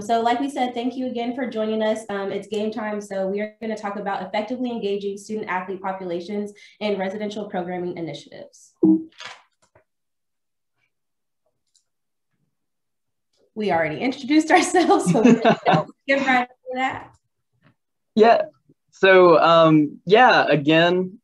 So like we said, thank you again for joining us. It's game time. So we are going to talk about effectively engaging student athlete populations in residential programming initiatives. We already introduced ourselves, so we're going to get right into that. Yeah. So, again,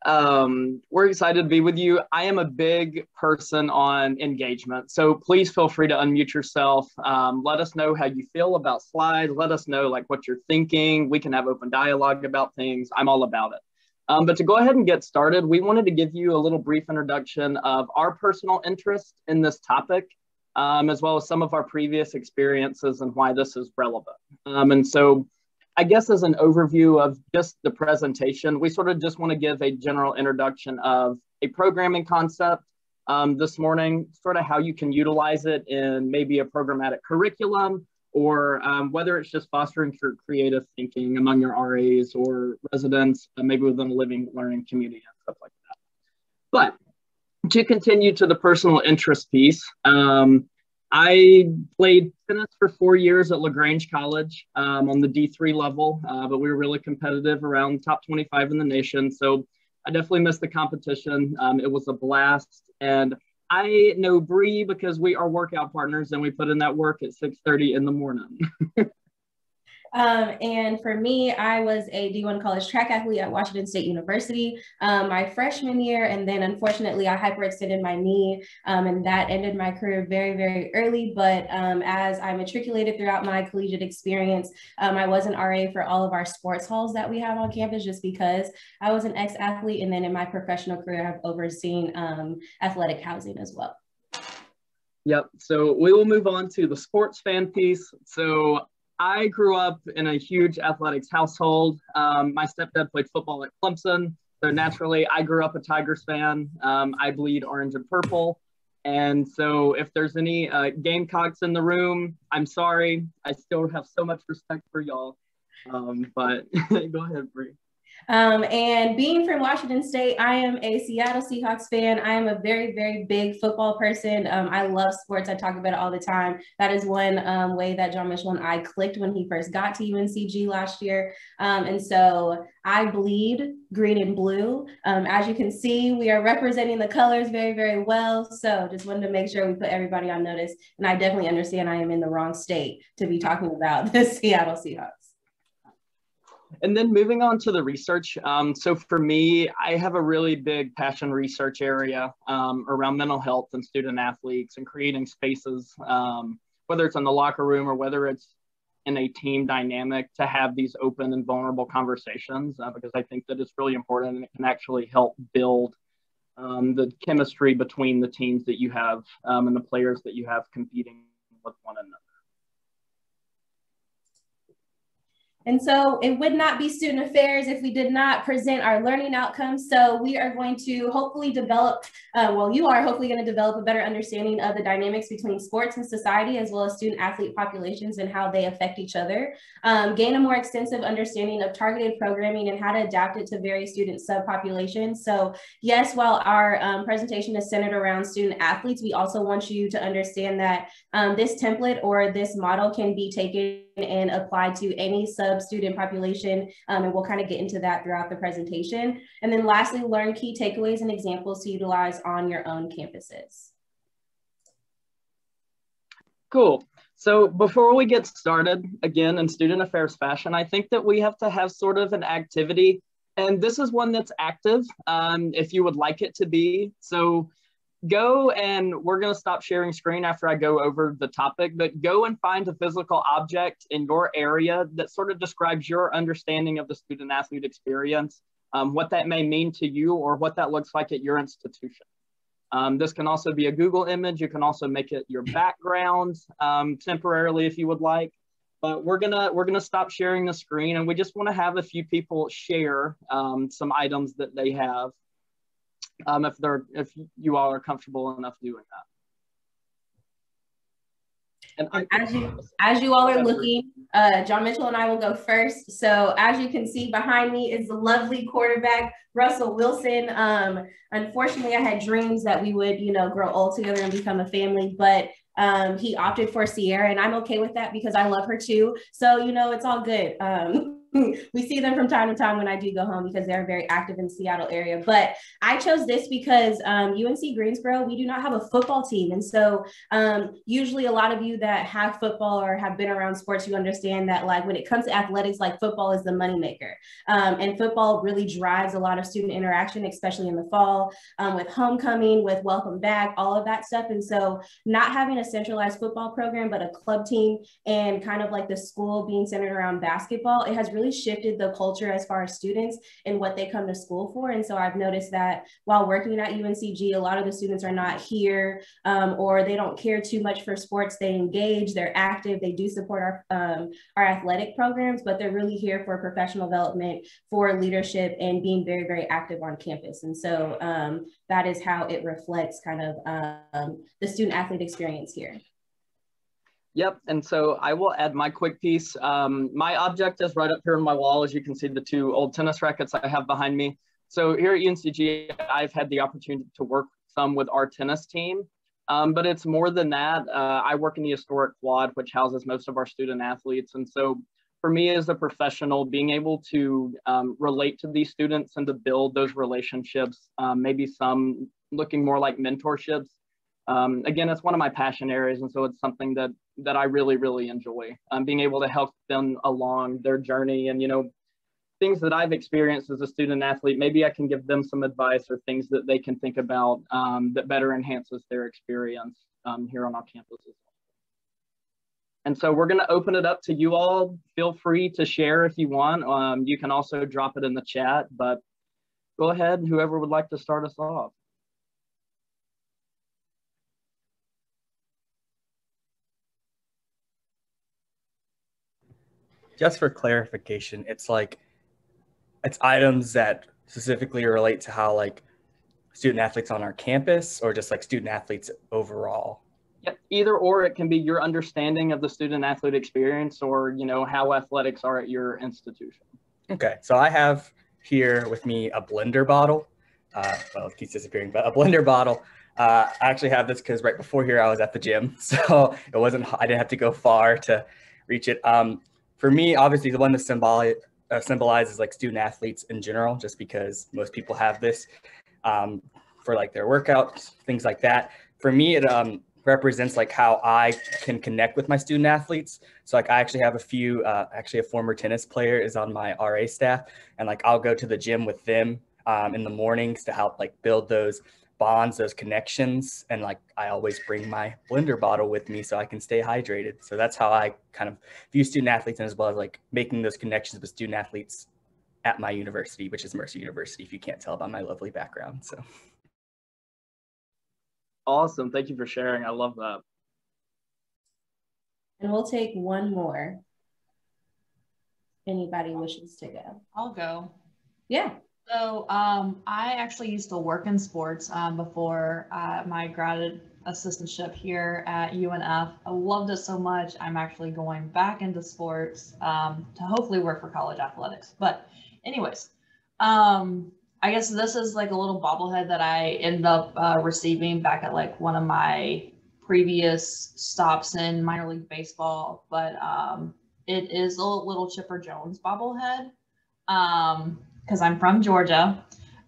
we're excited to be with you. I am a big person on engagement, so please feel free to unmute yourself. Let us know how you feel about slides. Let us know like what you're thinking. We can have open dialogue about things. I'm all about it. But to go ahead and get started, we wanted to give you a little brief introduction of our personal interest in this topic, as well as some of our previous experiences and why this is relevant. And so I guess as an overview of just the presentation, we sort of just want to give a general introduction of a programming concept this morning, sort of how you can utilize it in maybe a programmatic curriculum, or whether it's just fostering creative thinking among your RAs or residents, maybe within a living learning community and stuff like that. But to continue to the personal interest piece, I played tennis for 4 years at LaGrange College on the D3 level, but we were really competitive, around top 25 in the nation. So I definitely missed the competition. It was a blast. And I know Bree because we are workout partners and we put in that work at 6:30 in the morning. And for me, I was a D1 college track athlete at Washington State University my freshman year. And then unfortunately, I hyperextended my knee and that ended my career very, very early. But as I matriculated throughout my collegiate experience, I was an RA for all of our sports halls that we have on campus just because I was an ex-athlete. And then in my professional career, I've overseen athletic housing as well. Yep. So we will move on to the sports fan piece. So I grew up in a huge athletics household. My stepdad played football at Clemson. So naturally, I grew up a Tigers fan. I bleed orange and purple. And so if there's any Gamecocks in the room, I'm sorry. I still have so much respect for y'all. But go ahead, Bree. And being from Washington State, I am a Seattle Seahawks fan. I am a very, very big football person. I love sports. I talk about it all the time. That is one way that John Mitchell and I clicked when he first got to UNCG last year. And so I bleed green and blue. As you can see, we are representing the colors very, very well. So just wanted to make sure we put everybody on notice. And I definitely understand I am in the wrong state to be talking about the Seattle Seahawks. And then moving on to the research. So for me, I have a really big passion research area around mental health and student athletes and creating spaces, whether it's in the locker room or whether it's in a team dynamic, to have these open and vulnerable conversations, because I think that it's really important and it can actually help build the chemistry between the teams that you have and the players that you have competing with one another. And so it would not be student affairs if we did not present our learning outcomes. So we are going to hopefully develop, you are hopefully going to develop a better understanding of the dynamics between sports and society, as well as student athlete populations and how they affect each other. Gain a more extensive understanding of targeted programming and how to adapt it to various student subpopulations. So yes, while our presentation is centered around student athletes, we also want you to understand that this template or this model can be taken and applied to any sub-student population, and we'll kind of get into that throughout the presentation. And then lastly, learn key takeaways and examples to utilize on your own campuses. Cool. So before we get started, again, in student affairs fashion, I think that we have to have sort of an activity, and this is one that's active, if you would like it to be. So go, and we're going to stop sharing screen after I go over the topic, but go and find a physical object in your area that sort of describes your understanding of the student athlete experience, what that may mean to you or what that looks like at your institution. This can also be a Google image. You can also make it your background temporarily if you would like. But we're gonna stop sharing the screen, and we just want to have a few people share some items that they have. If you all are comfortable enough doing that. And as you all are looking, John Mitchell and I will go first. So as you can see behind me is the lovely quarterback, Russell Wilson. Unfortunately, I had dreams that we would, grow old together and become a family, but He opted for Sierra, and I'm okay with that because I love her too. So, you know, it's all good. We see them from time to time when I do go home because they're very active in the Seattle area. But I chose this because UNC Greensboro, we do not have a football team. And so usually a lot of you that have football or have been around sports, you understand that like when it comes to athletics, like football is the moneymaker. And football really drives a lot of student interaction, especially in the fall, with homecoming, with welcome back, all of that stuff. And so not having a centralized football program, but a club team and kind of like the school being centered around basketball, it has really shifted the culture as far as students and what they come to school for. And so I've noticed that while working at UNCG, a lot of the students are not here or they don't care too much for sports. They engage, they're active, they do support our athletic programs, but they're really here for professional development, for leadership, and being very, very active on campus. And so that is how it reflects kind of the student athlete experience here. Yep, and so I will add my quick piece. My object is right up here on my wall. As you can see, the two old tennis rackets I have behind me. So here at UNCG, I've had the opportunity to work some with our tennis team, but it's more than that. I work in the historic quad, which houses most of our student athletes. And so for me as a professional, being able to relate to these students and to build those relationships, maybe some looking more like mentorships. Again, it's one of my passion areas, and so it's something that I really, really enjoy, being able to help them along their journey. And, you know, things that I've experienced as a student athlete, maybe I can give them some advice or things that they can think about that better enhances their experience here on our campuses. And so we're going to open it up to you all. Feel free to share if you want. You can also drop it in the chat, but go ahead, whoever would like to start us off. Just for clarification, it's items that specifically relate to how like student athletes on our campus or just like student athletes overall? Yep, either or. It can be your understanding of the student athlete experience or, you know, how athletics are at your institution. Okay, so I have here with me a blender bottle. Well, it keeps disappearing, but a blender bottle. I actually have this because right before here I was at the gym, so I didn't have to go far to reach it. For me, obviously, the one that symbolizes like student athletes in general, just because most people have this for like their workouts, things like that. For me, it represents like how I can connect with my student athletes. So like I actually have a few, actually a former tennis player is on my RA staff, and like I'll go to the gym with them in the mornings to help like build those bonds, those connections. And like I always bring my blender bottle with me so I can stay hydrated. So that's how I kind of view student athletes, and as well as like making those connections with student athletes at my university, which is Mercer University, if you can't tell by my lovely background. So awesome. Thank you for sharing. I love that. And we'll take one more. Anybody wishes to go? I'll go. Yeah. So I actually used to work in sports before my graduate assistantship here at UNF. I loved it so much. I'm actually going back into sports to hopefully work for college athletics. But anyways, I guess this is like a little bobblehead that I ended up receiving back at like one of my previous stops in minor league baseball. But it is a little Chipper Jones bobblehead. Because I'm from Georgia,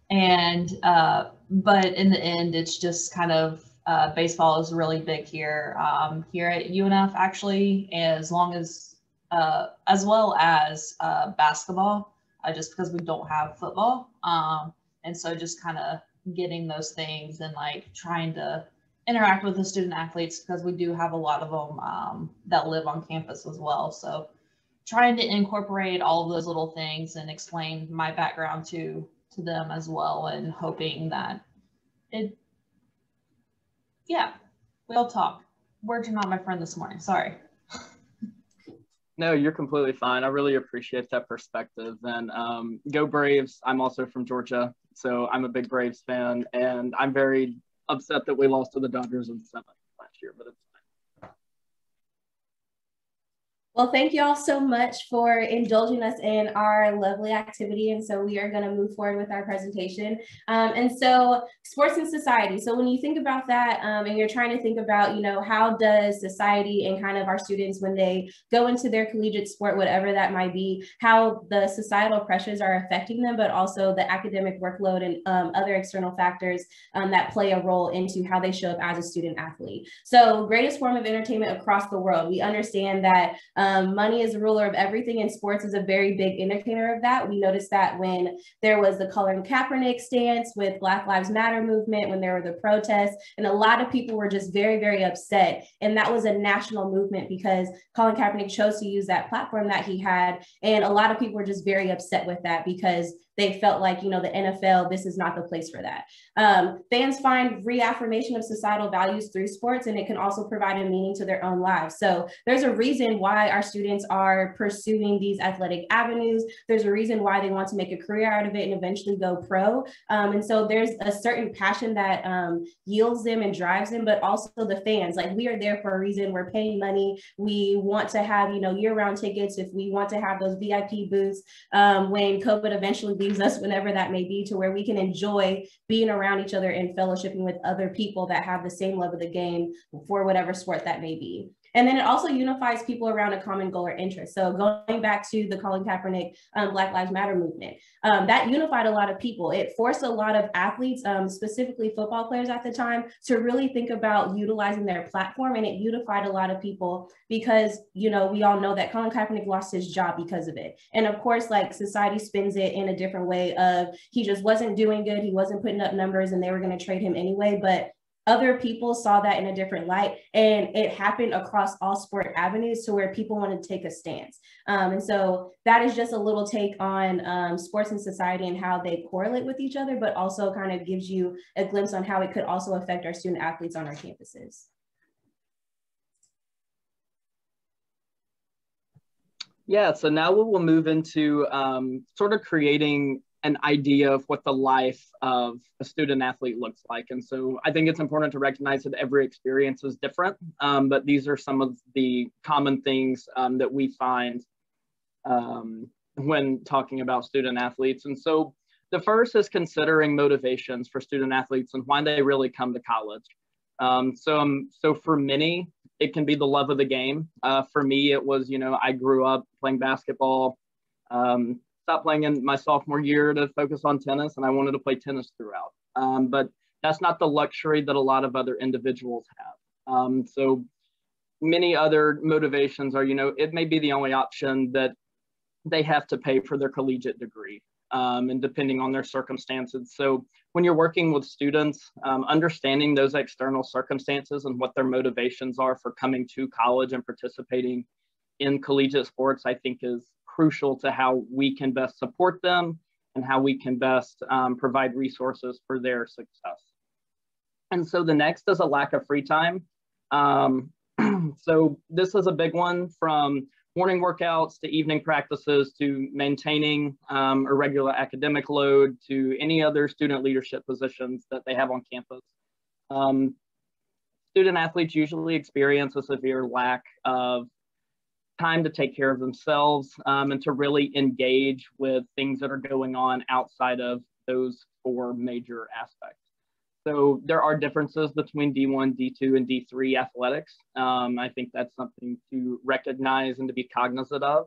and but in the end, it's just kind of baseball is really big here here at UNF actually, as well as basketball, just because we don't have football, and so just kind of getting those things and like trying to interact with the student athletes, because we do have a lot of them that live on campus as well. So trying to incorporate all of those little things and explain my background to them as well, and hoping that we'll talk. Words are not my friend this morning. Sorry. No, you're completely fine. I really appreciate that perspective. And go Braves. I'm also from Georgia, so I'm a big Braves fan, and I'm very upset that we lost to the Dodgers in the seventh last year, but it's fine. Well, thank you all so much for indulging us in our lovely activity. And so we are going to move forward with our presentation. And so sports and society. So when you think about that and you're trying to think about, you know, how does society and kind of our students, when they go into their collegiate sport, whatever that might be, how the societal pressures are affecting them, but also the academic workload and other external factors that play a role into how they show up as a student athlete. So greatest form of entertainment across the world. We understand that money is the ruler of everything, and sports is a very big indicator of that. We noticed that when there was the Colin Kaepernick stance with Black Lives Matter movement, when there were the protests, and a lot of people were just very, very upset. And that was a national movement because Colin Kaepernick chose to use that platform that he had. And a lot of people were just very upset with that because they felt like, you know, the NFL, this is not the place for that. Fans find reaffirmation of societal values through sports, and it can also provide a meaning to their own lives. So there's a reason why our students are pursuing these athletic avenues. There's a reason why they want to make a career out of it and eventually go pro. And so there's a certain passion that yields them and drives them, but also the fans. Like, we are there for a reason. We're paying money. We want to have, you know, year-round tickets. If we want to have those VIP booths when COVID eventually leaves us, whenever that may be, to where we can enjoy being around each other and fellowshipping with other people that have the same love of the game for whatever sport that may be. And then it also unifies people around a common goal or interest. So going back to the Colin Kaepernick Black Lives Matter movement, that unified a lot of people. It forced a lot of athletes, specifically football players at the time, to really think about utilizing their platform. And it unified a lot of people because, you know, we all know that Colin Kaepernick lost his job because of it. And of course, like, society spins it in a different way of he just wasn't doing good. He wasn't putting up numbers and they were going to trade him anyway. But other people saw that in a different light, and it happened across all sport avenues to where people wanted to take a stance. And so that is just a little take on sports and society and how they correlate with each other, but also kind of gives you a glimpse on how it could also affect our student athletes on our campuses. Yeah, so now we will move into sort of creating an idea of what the life of a student athlete looks like. And so I think it's important to recognize that every experience is different, but these are some of the common things that we find when talking about student athletes. And so the first is considering motivations for student athletes and why they really come to college. So for many, it can be the love of the game. For me, it was, you know, I grew up playing basketball, stopped playing in my sophomore year to focus on tennis, and I wanted to play tennis throughout. But that's not the luxury that a lot of other individuals have. So many other motivations are, you know, it may be the only option that they have to pay for their collegiate degree, and depending on their circumstances. So when you're working with students, understanding those external circumstances and what their motivations are for coming to college and participating in collegiate sports, I think is crucial to how we can best support them and how we can best provide resources for their success. And so the next is a lack of free time. So this is a big one, from morning workouts to evening practices to maintaining a regular academic load to any other student leadership positions that they have on campus. Student athletes usually experience a severe lack of time to take care of themselves and to really engage with things that are going on outside of those four major aspects. So there are differences between D1, D2, and D3 athletics. I think that's something to recognize and to be cognizant of.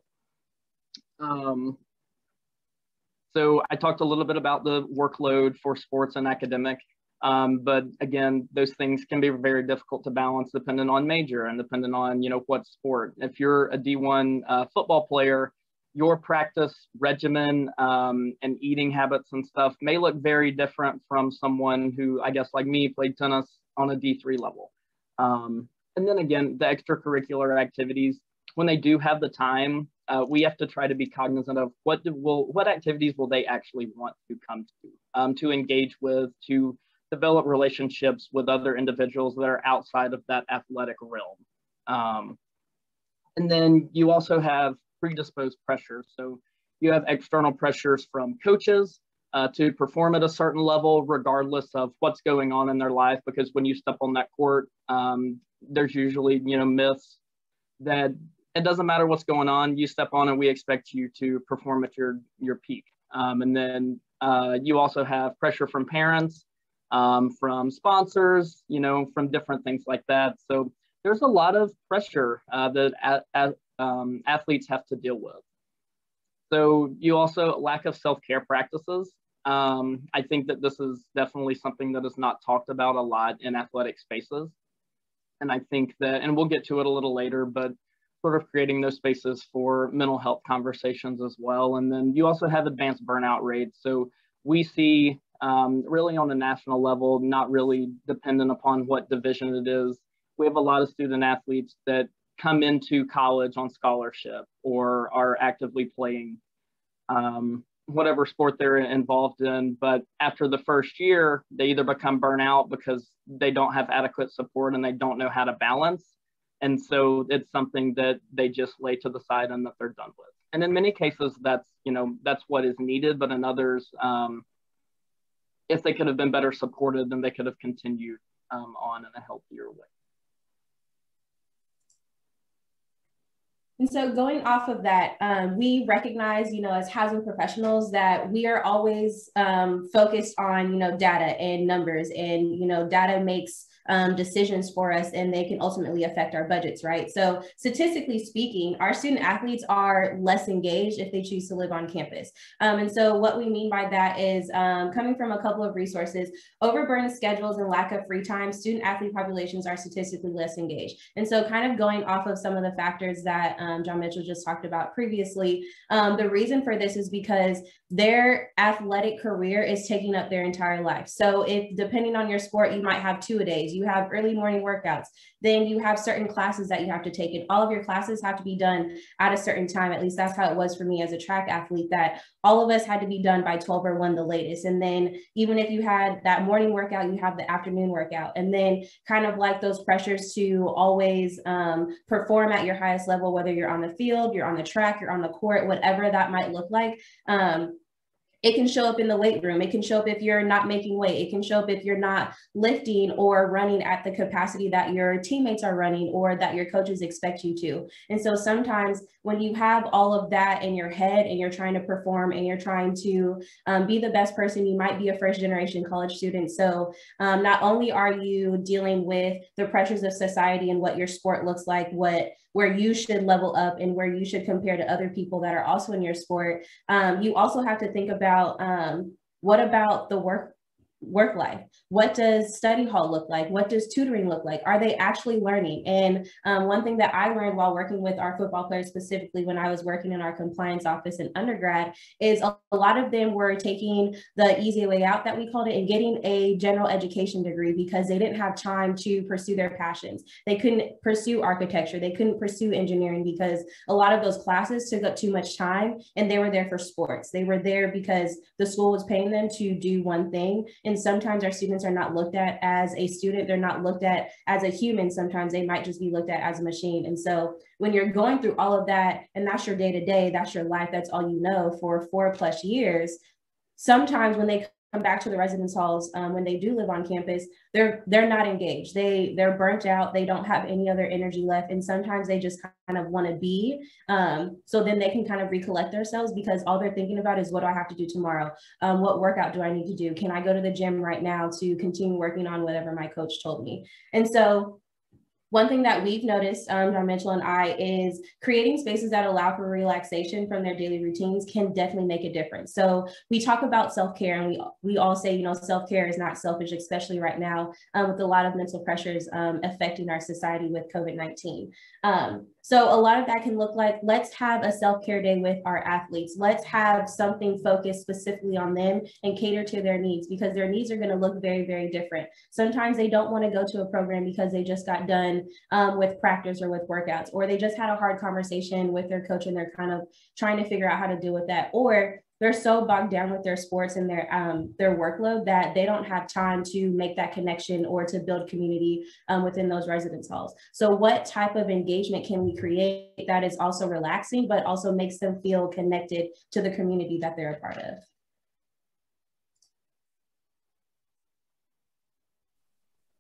So I talked a little bit about the workload for sports and academic, but again, those things can be very difficult to balance depending on major and depending on, you know, what sport. If you're a D1 football player, your practice regimen and eating habits and stuff may look very different from someone who, I guess, like me, played tennis on a D3 level. And then again, the extracurricular activities, when they do have the time, we have to try to be cognizant of what activities will they actually want to come to engage with, to develop relationships with other individuals that are outside of that athletic realm. And then you also have predisposed pressures. So you have external pressures from coaches to perform at a certain level, regardless of what's going on in their life, because when you step on that court, there's usually, you know, myths that it doesn't matter what's going on. You step on it, we expect you to perform at your peak. And then you also have pressure from parents, from sponsors, you know, from different things like that. So there's a lot of pressure that athletes have to deal with. So you also lack of self-care practices. I think that this is definitely something that is not talked about a lot in athletic spaces. And I think that, and we'll get to it a little later, but sort of creating those spaces for mental health conversations as well. And then you also have advanced burnout rates. So we see really on a national level, not really dependent upon what division it is. We have a lot of student athletes that come into college on scholarship or are actively playing whatever sport they're involved in. But after the first year, they either become burnout because they don't have adequate support and they don't know how to balance. And so it's something that they just lay to the side and that they're done with. And in many cases, that's, you know, that's what is needed. But in others, if they could have been better supported, then they could have continued on in a healthier way. And so going off of that, we recognize, you know, as housing professionals that we are always focused on, you know, data and numbers, and, you know, data makes decisions for us, and they can ultimately affect our budgets, right? So statistically speaking, our student athletes are less engaged if they choose to live on campus. And so what we mean by that is coming from a couple of resources, overburdened schedules and lack of free time, student athlete populations are statistically less engaged. And so kind of going off of some of the factors that John Mitchell just talked about previously, the reason for this is because their athletic career is taking up their entire life. So if, depending on your sport, you might have two-a-days, you have early morning workouts, then you have certain classes that you have to take, and all of your classes have to be done at a certain time. At least that's how it was for me as a track athlete, that all of us had to be done by 12 or 1 the latest. And then even if you had that morning workout, you have the afternoon workout. And then kind of like those pressures to always perform at your highest level, whether you're on the field, you're on the track, you're on the court, whatever that might look like. It can show up in the weight room. It can show up if you're not making weight. It can show up if you're not lifting or running at the capacity that your teammates are running or that your coaches expect you to. And so sometimes when you have all of that in your head and you're trying to perform and you're trying to be the best person, you might be a first generation college student. So not only are you dealing with the pressures of society and what your sport looks like, where you should level up and where you should compare to other people that are also in your sport, you also have to think about what about the work life? What does study hall look like? What does tutoring look like? Are they actually learning? And one thing that I learned while working with our football players, specifically when I was working in our compliance office in undergrad, is a lot of them were taking the easy way out, that we called it, and getting a general education degree because they didn't have time to pursue their passions. They couldn't pursue architecture. They couldn't pursue engineering because a lot of those classes took up too much time, and they were there for sports. They were there because the school was paying them to do one thing. And sometimes our students are not looked at as a student. They're not looked at as a human. Sometimes they might just be looked at as a machine. And so when you're going through all of that, and that's your day-to-day, that's your life, that's all you know for 4+ years, sometimes when they come back to the residence halls, when they do live on campus, they're not engaged. They're burnt out. They don't have any other energy left. And sometimes they just kind of want to be, so then they can kind of recollect themselves, because all they're thinking about is, what do I have to do tomorrow? What workout do I need to do? Can I go to the gym right now to continue working on whatever my coach told me? And so one thing that we've noticed, John Mitchell and I, is creating spaces that allow for relaxation from their daily routines can definitely make a difference. So we talk about self-care, and we all say, you know, self-care is not selfish, especially right now with a lot of mental pressures affecting our society with COVID-19. So a lot of that can look like, let's have a self-care day with our athletes. Let's have something focused specifically on them and cater to their needs, because their needs are going to look very, very different. Sometimes they don't want to go to a program because they just got done with practice or with workouts, or they just had a hard conversation with their coach and they're kind of trying to figure out how to deal with that, or they're so bogged down with their sports and their workload that they don't have time to make that connection or to build community within those residence halls. So what type of engagement can we create that is also relaxing, but also makes them feel connected to the community that they're a part of?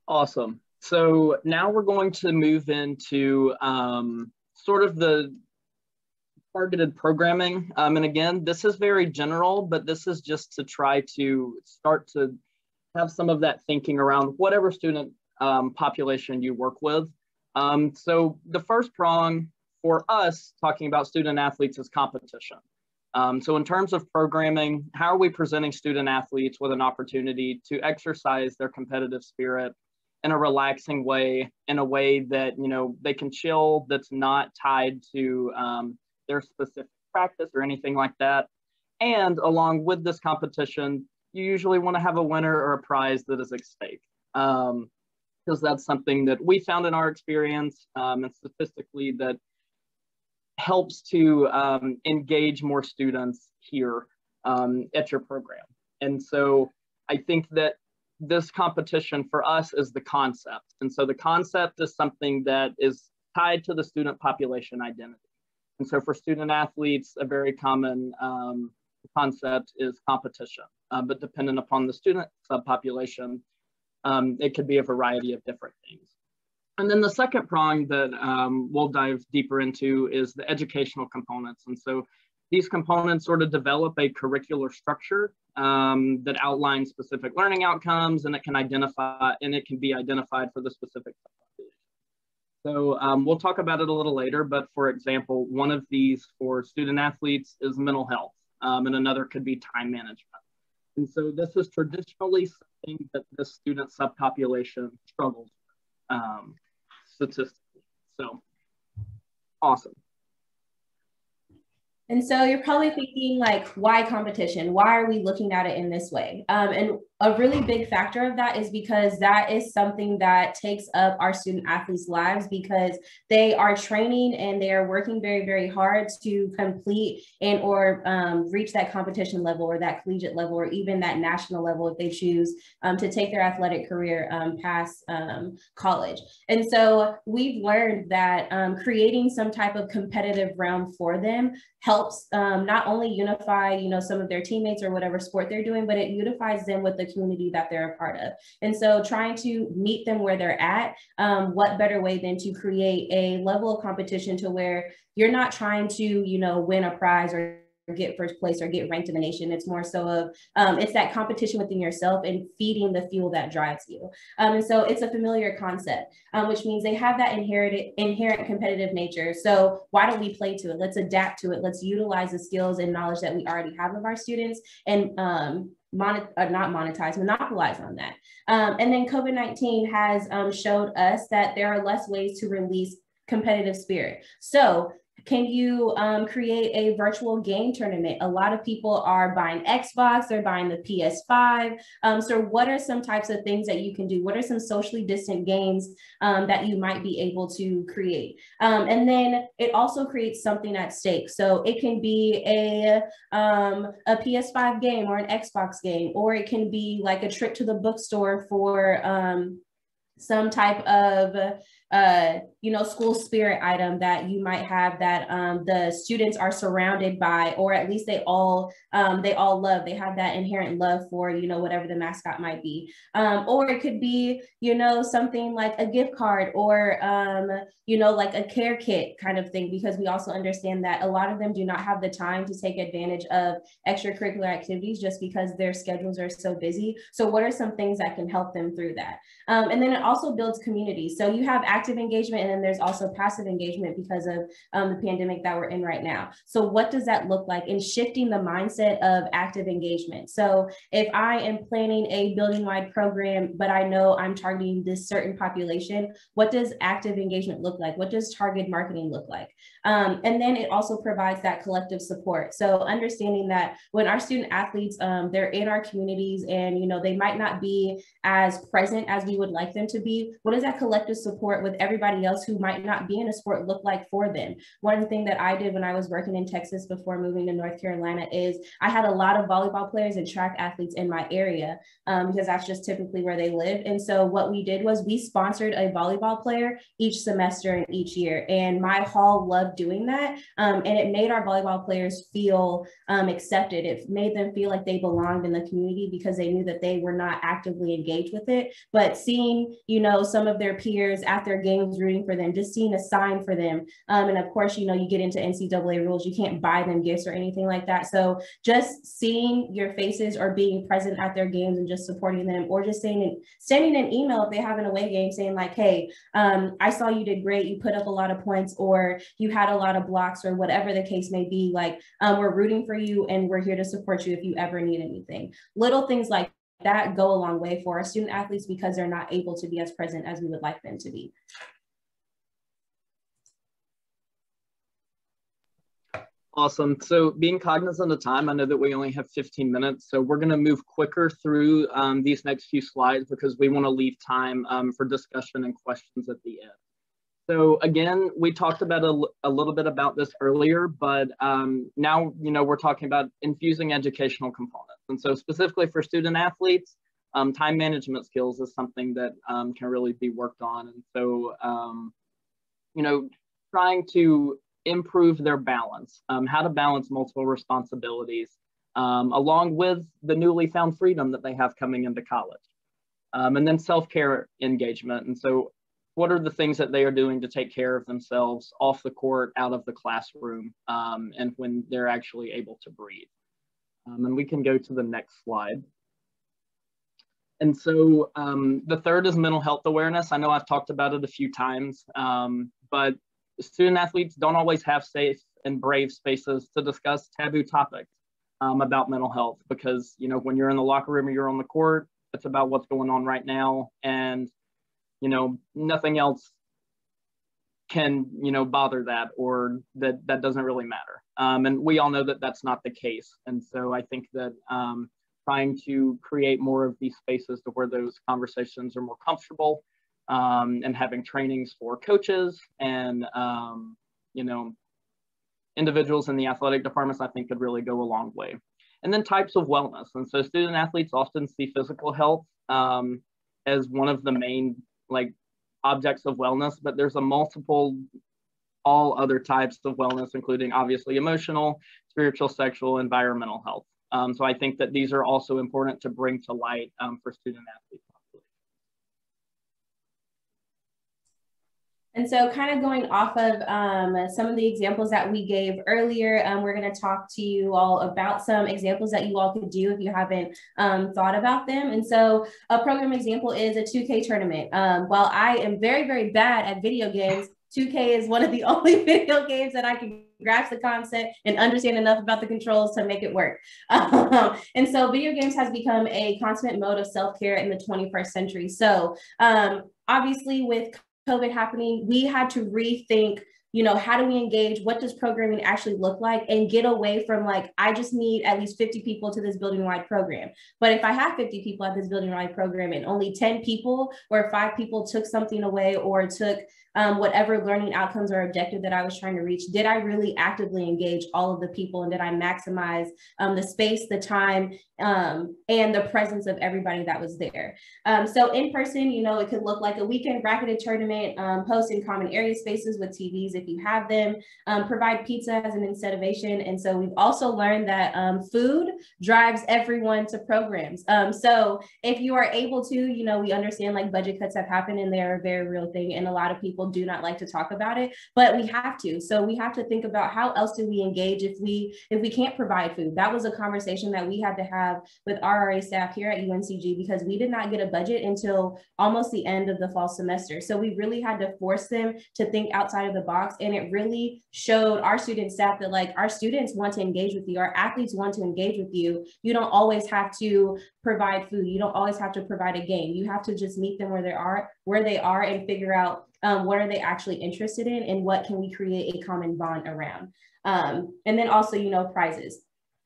Awesome. So now we're going to move into sort of the targeted programming. And again, this is very general, but this is just to try to start to have some of that thinking around whatever student population you work with. So the first prong for us talking about student athletes is competition. So in terms of programming, how are we presenting student athletes with an opportunity to exercise their competitive spirit in a relaxing way, in a way that, you know, they can chill, that's not tied to their specific practice or anything like that. And along with this competition, you usually want to have a winner or a prize that is at stake. Because that's something that we found in our experience and statistically that helps to engage more students here at your program. And so I think that this competition for us is the concept. And so the concept is something that is tied to the student population identity. And so for student athletes, a very common concept is competition, but dependent upon the student subpopulation, it could be a variety of different things. And then the second prong that we'll dive deeper into is the educational components. And so these components sort of develop a curricular structure that outlines specific learning outcomes, and it can be identified for the specific population. So we'll talk about it a little later, but for example, one of these for student athletes is mental health, and another could be time management. And so this is traditionally something that the student subpopulation struggles with statistically. So awesome. And so you're probably thinking, like, why competition? Why are we looking at it in this way? And a really big factor of that is because that is something that takes up our student athletes' lives, because they are training and they are working very, very hard to complete and or reach that competition level or that collegiate level or even that national level if they choose to take their athletic career past college. And so we've learned that creating some type of competitive realm for them helps not only unify, you know, some of their teammates or whatever sport they're doing, but it unifies them with the community that they're a part of. And so trying to meet them where they're at, what better way than to create a level of competition to where you're not trying to, you know, win a prize or get first place or get ranked in the nation. It's more so of, it's that competition within yourself and feeding the fuel that drives you. And so it's a familiar concept, which means they have that inherent competitive nature. So why don't we play to it? Let's adapt to it. Let's utilize the skills and knowledge that we already have of our students and monopolize on that. And then COVID-19 has showed us that there are less ways to release competitive spirit. So can you create a virtual game tournament? A lot of people are buying Xbox, they're buying the PS5. So what are some types of things that you can do? What are some socially distant games that you might be able to create? And then it also creates something at stake. So it can be a PS5 game or an Xbox game, or it can be like a trip to the bookstore for some type of you know, school spirit item that you might have that the students are surrounded by, or at least they all love. They have that inherent love for, you know, whatever the mascot might be. Or it could be, you know, something like a gift card or, you know, like a care kit kind of thing, because we also understand that a lot of them do not have the time to take advantage of extracurricular activities just because their schedules are so busy. So what are some things that can help them through that? And then it also builds community. So you have active engagement, and then there's also passive engagement because of the pandemic that we're in right now. So what does that look like in shifting the mindset of active engagement? So if I am planning a building-wide program, but I know I'm targeting this certain population, what does active engagement look like? What does target marketing look like? And then it also provides that collective support. So understanding that when our student athletes, they're in our communities and, you know, they might not be as present as we would like them to be, what does that collective support with everybody else who might not be in a sport look like for them? One thing that I did when I was working in Texas before moving to North Carolina is I had a lot of volleyball players and track athletes in my area because that's just typically where they live. And so what we did was we sponsored a volleyball player each semester and each year. And my hall loved doing that. And it made our volleyball players feel accepted. It made them feel like they belonged in the community because they knew that they were not actively engaged with it. But seeing, you know, some of their peers at their games, rooting for them, just seeing a sign for them. And of course, you know, you get into NCAA rules, you can't buy them gifts or anything like that. So just seeing your faces or being present at their games and just supporting them, or just sending an email if they have an away game saying like, hey, I saw you did great, you put up a lot of points, or you had a lot of blocks, or whatever the case may be. Like, we're rooting for you and we're here to support you if you ever need anything. Little things like that go a long way for our student athletes because they're not able to be as present as we would like them to be. Awesome. So being cognizant of time, I know that we only have 15 minutes, so we're going to move quicker through these next few slides because we want to leave time for discussion and questions at the end. So again, we talked about a little bit about this earlier, but now, you know, we're talking about infusing educational components. And so specifically for student athletes, time management skills is something that can really be worked on. And so, you know, trying to improve their balance, how to balance multiple responsibilities, along with the newly found freedom that they have coming into college. And then self-care engagement. And so what are the things that they are doing to take care of themselves off the court, out of the classroom, and when they're actually able to breathe. And we can go to the next slide. And so the third is mental health awareness. I know I've talked about it a few times, but student athletes don't always have safe and brave spaces to discuss taboo topics about mental health, because, you know, when you're in the locker room or you're on the court, it's about what's going on right now. And, you know, nothing else can, you know, bother that, or that doesn't really matter. And we all know that that's not the case. And so I think that trying to create more of these spaces to where those conversations are more comfortable, and having trainings for coaches and, you know, individuals in the athletic departments, I think could really go a long way. And then types of wellness. And so student athletes often see physical health as one of the main objects of wellness, but there's all other types of wellness, including obviously emotional, spiritual, sexual, environmental health. So I think that these are also important to bring to light for student athletes. And so kind of going off of some of the examples that we gave earlier, we're going to talk to you all about some examples that you all could do if you haven't thought about them. And so a program example is a 2K tournament. While I am very, very bad at video games, 2K is one of the only video games that I can grasp the concept and understand enough about the controls to make it work. And so video games has become a constant mode of self-care in the 21st century. So obviously with COVID happening, we had to rethink, you know, how do we engage? What does programming actually look like? And get away from like, I just need at least 50 people to this building-wide program. But if I have 50 people at this building-wide program and only 10 people or 5 people took something away or took whatever learning outcomes or objective that I was trying to reach, did I really actively engage all of the people? And did I maximize the space, the time, and the presence of everybody that was there? So in person, you know, it could look like a weekend bracketed tournament, host in common area spaces with TVs if you have them, provide pizza as an incentivization. And so we've also learned that food drives everyone to programs. So if you are able to, you know, we understand like budget cuts have happened and they're a very real thing. And a lot of people do not like to talk about it, but we have to. So we have to think about how else do we engage if we can't provide food. That was a conversation that we had to have with RRA staff here at UNCG because we did not get a budget until almost the end of the fall semester. So we really had to force them to think outside of the box. And it really showed our student staff that like our students want to engage with you, our athletes want to engage with you. You don't always have to provide food. You don't always have to provide a game. You have to just meet them where they are and figure out what are they actually interested in and what can we create a common bond around. And then also, you know, prizes.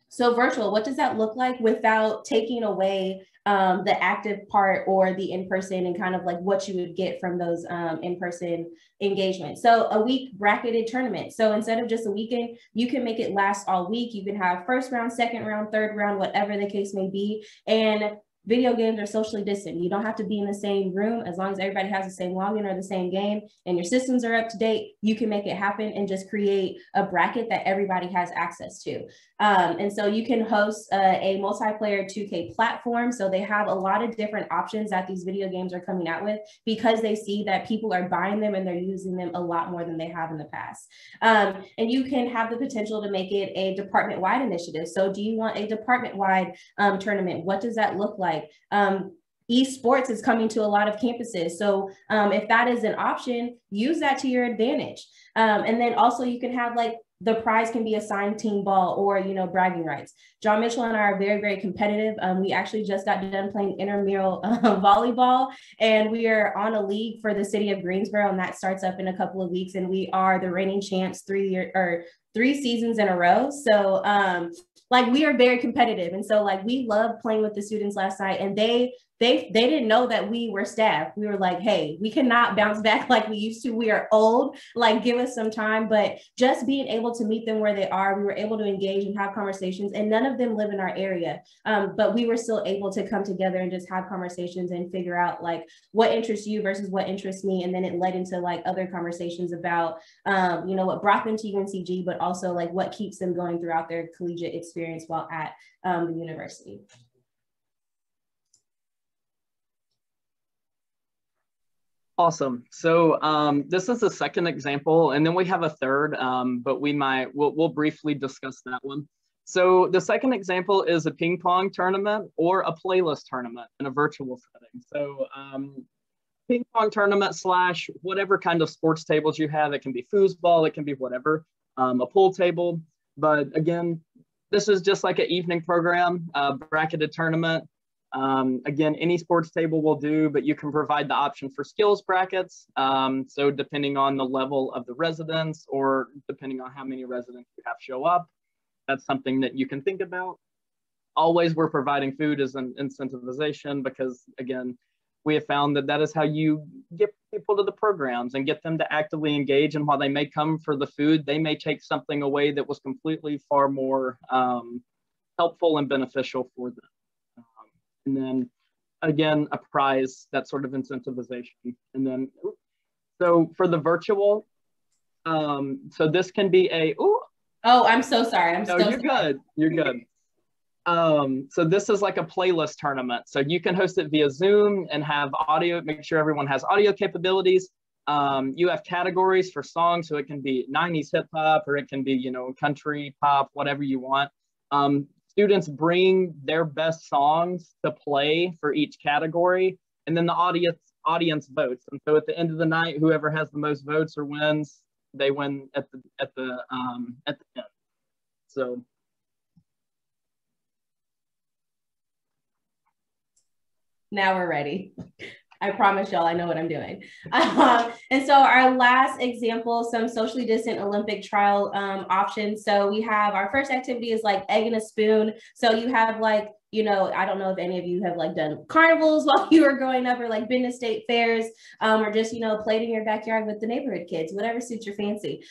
So virtual, what does that look like without taking away the active part or the in-person and kind of like what you would get from those in-person engagements? So a week bracketed tournament. So instead of just a weekend, you can make it last all week. You can have first round, second round, third round, whatever the case may be. And video games are socially distant. You don't have to be in the same room. As long as everybody has the same login or the same game and your systems are up to date, you can make it happen and just create a bracket that everybody has access to. And so you can host a multiplayer 2K platform. So they have a lot of different options that these video games are coming out with, because they see that people are buying them and they're using them a lot more than they have in the past. And you can have the potential to make it a department-wide initiative. So do you want a department-wide tournament? What does that look like? Esports is coming to a lot of campuses. So if that is an option, use that to your advantage. And then also you can have like, the prize can be assigned team ball or, you know, bragging rights. John Mitchell and I are very, very competitive. We actually just got done playing intramural volleyball, and we are on a league for the city of Greensboro, and that starts up in a couple of weeks. And we are the reigning champs 3 seasons in a row. So like, we are very competitive. And so like, we loved playing with the students last night, and they didn't know that we were staff. We were like, hey, we cannot bounce back like we used to. We are old, like, give us some time. But just being able to meet them where they are, we were able to engage and have conversations, and none of them live in our area. But we were still able to come together and just have conversations and figure out like what interests you versus what interests me. And then it led into like other conversations about, you know, what brought them to UNCG, but also like what keeps them going throughout their collegiate experience while at the university. Awesome. So this is the second example, and then we have a third, but we'll briefly discuss that one. So the second example is a ping pong tournament or a playlist tournament in a virtual setting. So ping pong tournament slash whatever kind of sports tables you have. It can be foosball, it can be whatever, a pool table. But again, this is just like an evening program, bracketed tournament. Again, any sports table will do, but you can provide the option for skills brackets. So depending on the level of the residents or depending on how many residents you have show up, that's something that you can think about. Always we're providing food as an incentivization, because again, we have found that that is how you get people to the programs and get them to actively engage. And while they may come for the food, they may take something away that was completely far more helpful and beneficial for them. And then again, a prize, that sort of incentivization. And then, so for the virtual, so this can be a, oh, I'm so sorry. No, you're good. You're good. So this is like a playlist tournament. So you can host it via Zoom and have audio, make sure everyone has audio capabilities. You have categories for songs. So it can be 90s hip hop, or it can be, you know, country, pop, whatever you want. Students bring their best songs to play for each category, and then the audience votes. And so at the end of the night, whoever has the most votes or wins, they win at the end. So now we're ready. I promise y'all, I know what I'm doing. And so our last example, some socially distant Olympic trial options. So we have our first activity is like egg and a spoon. So you have like, you know, I don't know if any of you have like done carnivals while you were growing up, or like been to state fairs, or just, you know, played in your backyard with the neighborhood kids, whatever suits your fancy.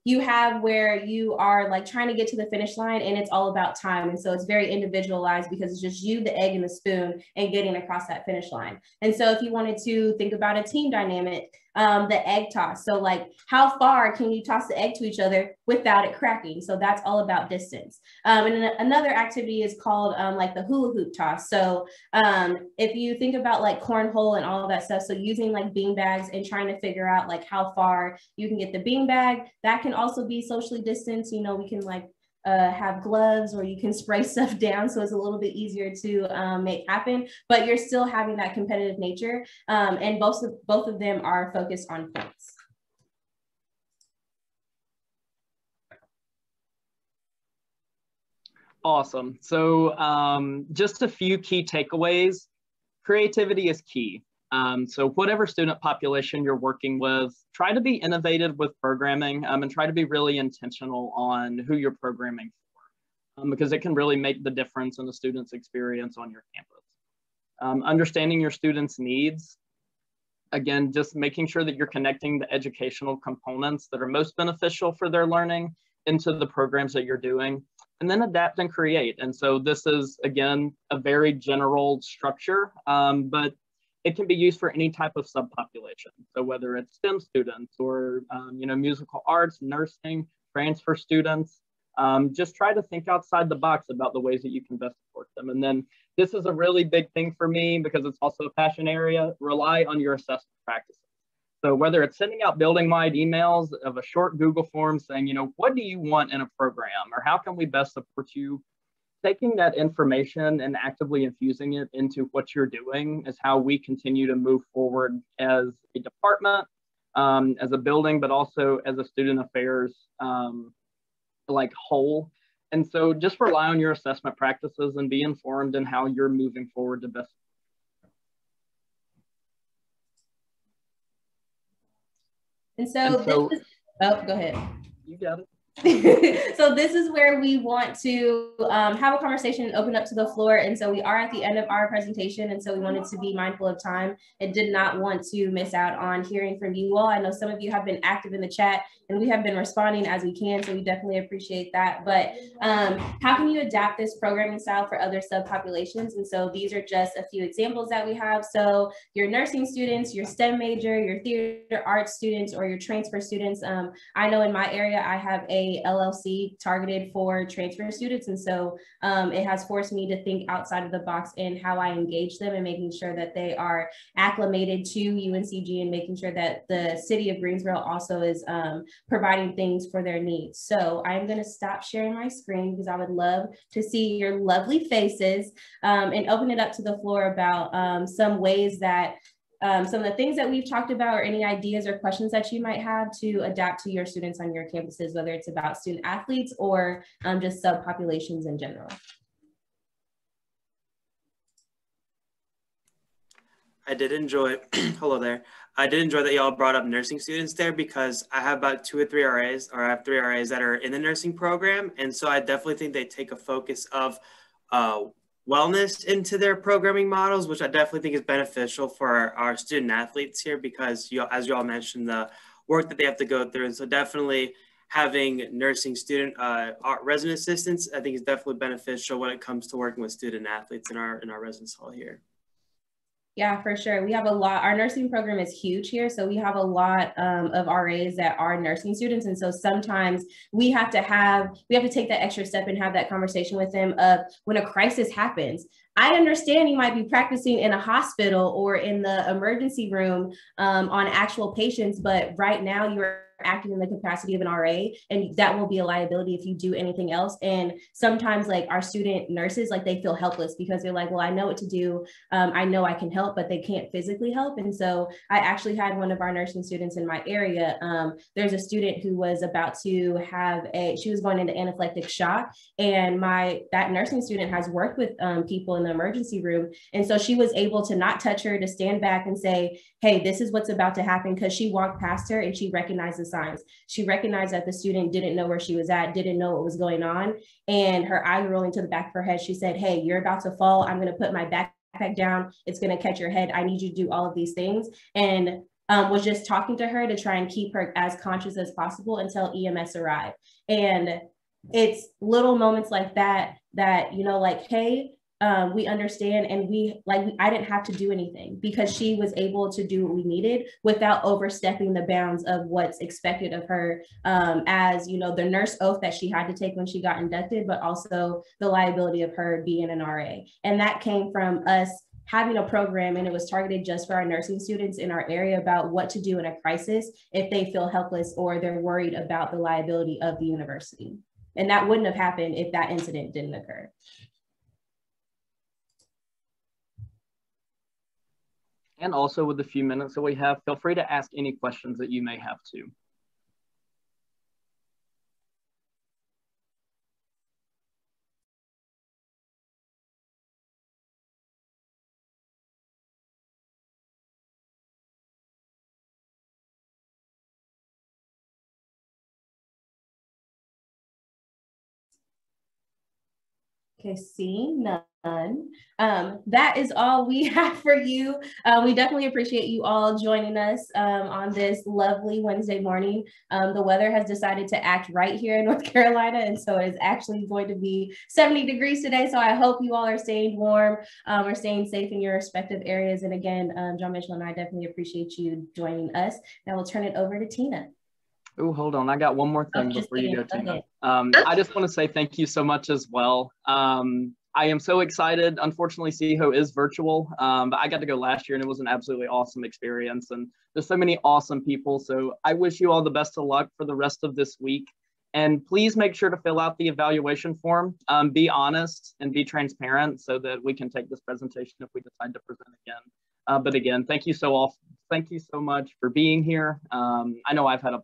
You have where you are like trying to get to the finish line, and it's all about time. And so it's very individualized, because it's just you, the egg and the spoon, and getting across that finish line. And so if you wanted to think about a team dynamic, the egg toss. So like, how far can you toss the egg to each other without it cracking? So that's all about distance. And then another activity is called like the hula hoop toss. So if you think about like cornhole and all of that stuff, so using like bean bags and trying to figure out like how far you can get the bean bag, that can also be socially distanced. You know, we can like have gloves, or you can spray stuff down, so it's a little bit easier to make happen, but you're still having that competitive nature, and both of them are focused on points. awesome. So just a few key takeaways. Creativity is key. So whatever student population you're working with, try to be innovative with programming, and try to be really intentional on who you're programming for, because it can really make the difference in the student's experience on your campus. Understanding your students' needs, again, just making sure that you're connecting the educational components that are most beneficial for their learning into the programs that you're doing. and then adapt and create. And so this is, again, a very general structure, but it can be used for any type of subpopulation. So whether it's STEM students or, musical arts, nursing, transfer students, just try to think outside the box about the ways that you can best support them. And then this is a really big thing for me because it's also a passion area. Rely on your assessment practices. So whether it's sending out building-wide emails of a short Google form saying, what do you want in a program, or how can we best support you? Taking that information and actively infusing it into what you're doing is how we continue to move forward as a department, as a building, but also as a student affairs whole. And so just rely on your assessment practices and be informed in how you're moving forward to best. And so go ahead. You got it. So this is where we want to have a conversation and open up to the floor. And so we are at the end of our presentation. And so we wanted to be mindful of time and did not want to miss out on hearing from you all. I know some of you have been active in the chat and we have been responding as we can. So we definitely appreciate that. But how can you adapt this programming style for other subpopulations? And so these are just a few examples that we have. So your nursing students, your STEM major, your theater arts students, or your transfer students. I know in my area, I have a LLC targeted for transfer students. And so it has forced me to think outside of the box in how I engage them and making sure that they are acclimated to UNCG and making sure that the city of Greensboro also is providing things for their needs. So I'm going to stop sharing my screen because I would love to see your lovely faces and open it up to the floor about some ways that some of the things that we've talked about, or any ideas or questions that you might have to adapt to your students on your campuses, whether it's about student athletes or just subpopulations in general. I did enjoy, hello there. I did enjoy that y'all brought up nursing students there because I have about 2 or 3 RAs, or I have 3 RAs that are in the nursing program. And so I definitely think they take a focus of wellness into their programming models, which I definitely think is beneficial for our student athletes here because, as you all mentioned, the work that they have to go through. And so definitely having nursing student resident assistants, I think is definitely beneficial when it comes to working with student athletes in our residence hall here. Yeah, for sure. We have a lot. Our nursing program is huge here. So we have a lot of RAs that are nursing students. And so sometimes we have to take that extra step and have that conversation with them of when a crisis happens. I understand you might be practicing in a hospital or in the emergency room on actual patients, but right now you're acting in the capacity of an RA, and that will be a liability if you do anything else. And sometimes like our student nurses, like they feel helpless because they're like, well, I know what to do. I know I can help, but they can't physically help. And so I actually had one of our nursing students in my area. There's a student who was about to have she was going into anaphylactic shock, and that nursing student has worked with people in the emergency room. And so she was able to not touch her, to stand back and say, hey, this is what's about to happen, because she walked past her and she recognized the signs. She recognized that the student didn't know where she was at, didn't know what was going on. And her eyes rolling to the back of her head, she said, hey, you're about to fall. I'm going to put my backpack down. It's going to catch your head. I need you to do all of these things. And was just talking to her to try and keep her as conscious as possible until EMS arrived. And it's little moments like that, like, hey, we understand, and I didn't have to do anything because she was able to do what we needed without overstepping the bounds of what's expected of her, as the nurse oath that she had to take when she got inducted, but also the liability of her being an RA. And that came from us having a program, and it was targeted just for our nursing students in our area about what to do in a crisis if they feel helpless or they're worried about the liability of the university. And that wouldn't have happened if that incident didn't occur. And also, with the few minutes that we have, feel free to ask any questions that you may have too. Okay, seeing none. That is all we have for you. We definitely appreciate you all joining us on this lovely Wednesday morning. The weather has decided to act right here in North Carolina, and so it is actually going to be 70 degrees today. So I hope you all are staying warm, or staying safe in your respective areas. And again, John Mitchell and I definitely appreciate you joining us. Now we'll turn it over to Tina. Oh, hold on. I got one more thing before you go, Tina. I just want to say thank you so much as well. I am so excited. Unfortunately, SEAHO is virtual, but I got to go last year and it was an absolutely awesome experience. And there's so many awesome people. So I wish you all the best of luck for the rest of this week. And please make sure to fill out the evaluation form. Be honest and be transparent so that we can take this presentation if we decide to present again. But again, thank you so much for being here. I know I've had a